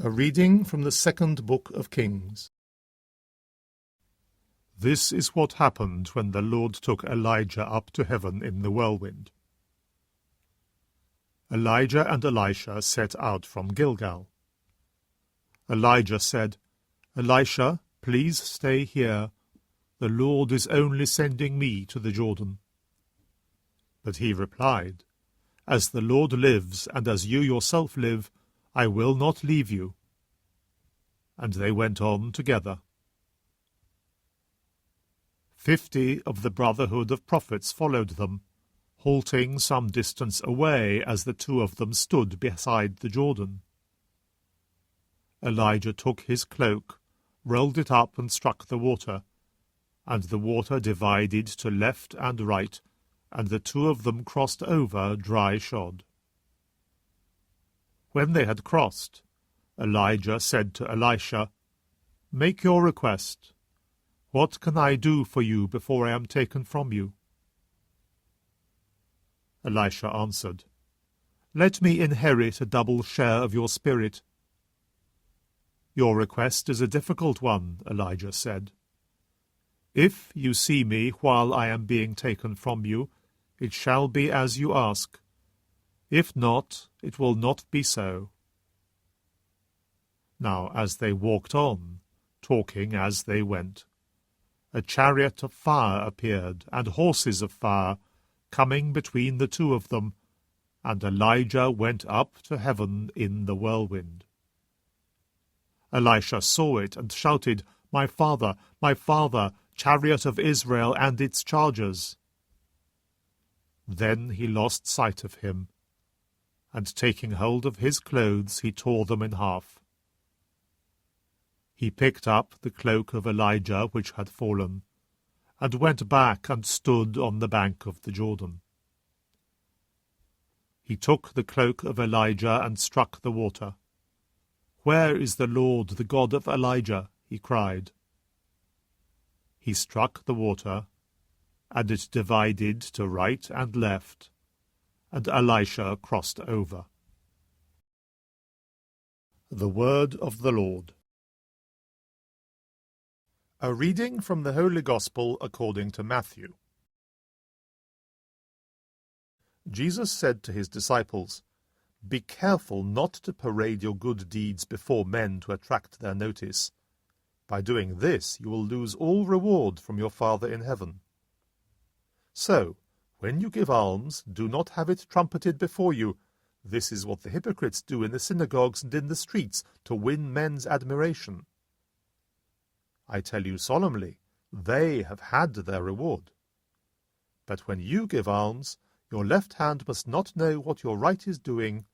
A reading from the second book of Kings. This is what happened when the Lord took Elijah up to heaven in the whirlwind. Elijah and Elisha set out from Gilgal. Elijah said, "Elisha, please stay here. The Lord is only sending me to the Jordan." But he replied, "As the Lord lives, and as you yourself live, I will not leave you." And they went on together. 50 of the brotherhood of prophets followed them, halting some distance away as the two of them stood beside the Jordan. Elijah took his cloak, rolled it up and struck the water, and the water divided to left and right, and the two of them crossed over dry-shod. When they had crossed, Elijah said to Elisha, "Make your request. What can I do for you before I am taken from you?" Elisha answered, "Let me inherit a double share of your spirit." "Your request is a difficult one," Elijah said. "If you see me while I am being taken from you, it shall be as you ask. If not, it will not be so." Now as they walked on, talking as they went, a chariot of fire appeared, and horses of fire, coming between the two of them, and Elijah went up to heaven in the whirlwind. Elisha saw it and shouted, my father, chariot of Israel and its chargers!" Then he lost sight of him, and taking hold of his clothes he tore them in half. He picked up the cloak of Elijah which had fallen, and went back and stood on the bank of the Jordan. He took the cloak of Elijah and struck the water. "Where is the Lord, the God of Elijah?" he cried. He struck the water, and it divided to right and left, and Elisha crossed over. The word of the Lord. A reading from the Holy Gospel according to Matthew. Jesus said to his disciples, "Be careful not to parade your good deeds before men to attract their notice. By doing this, you will lose all reward from your Father in heaven. So, when you give alms, do not have it trumpeted before you. This is what the hypocrites do in the synagogues and in the streets to win men's admiration. I tell you solemnly, they have had their reward. But when you give alms, your left hand must not know what your right is doing.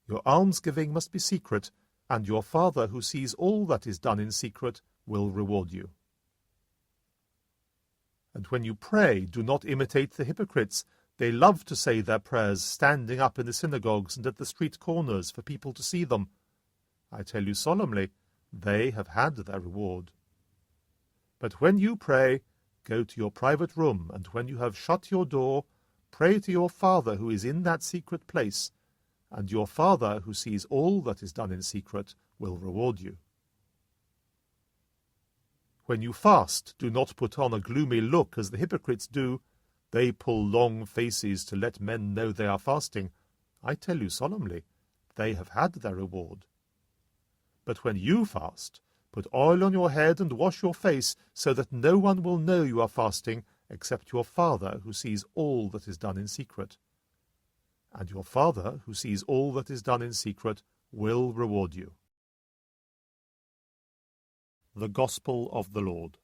Your almsgiving must be secret, and your Father who sees all that is done in secret will reward you. And when you pray, do not imitate the hypocrites. They love to say their prayers standing up in the synagogues and at the street corners for people to see them. I tell you solemnly, they have had their reward. But when you pray, go to your private room, and when you have shut your door, pray to your Father who is in that secret place, and your Father who sees all that is done in secret will reward you. When you fast, do not put on a gloomy look as the hypocrites do. They pull long faces to let men know they are fasting. I tell you solemnly, they have had their reward. But when you fast, put oil on your head and wash your face, so that no one will know you are fasting, except your Father who sees all that is done in secret. And your Father who sees all that is done in secret will reward you. The Gospel of the Lord.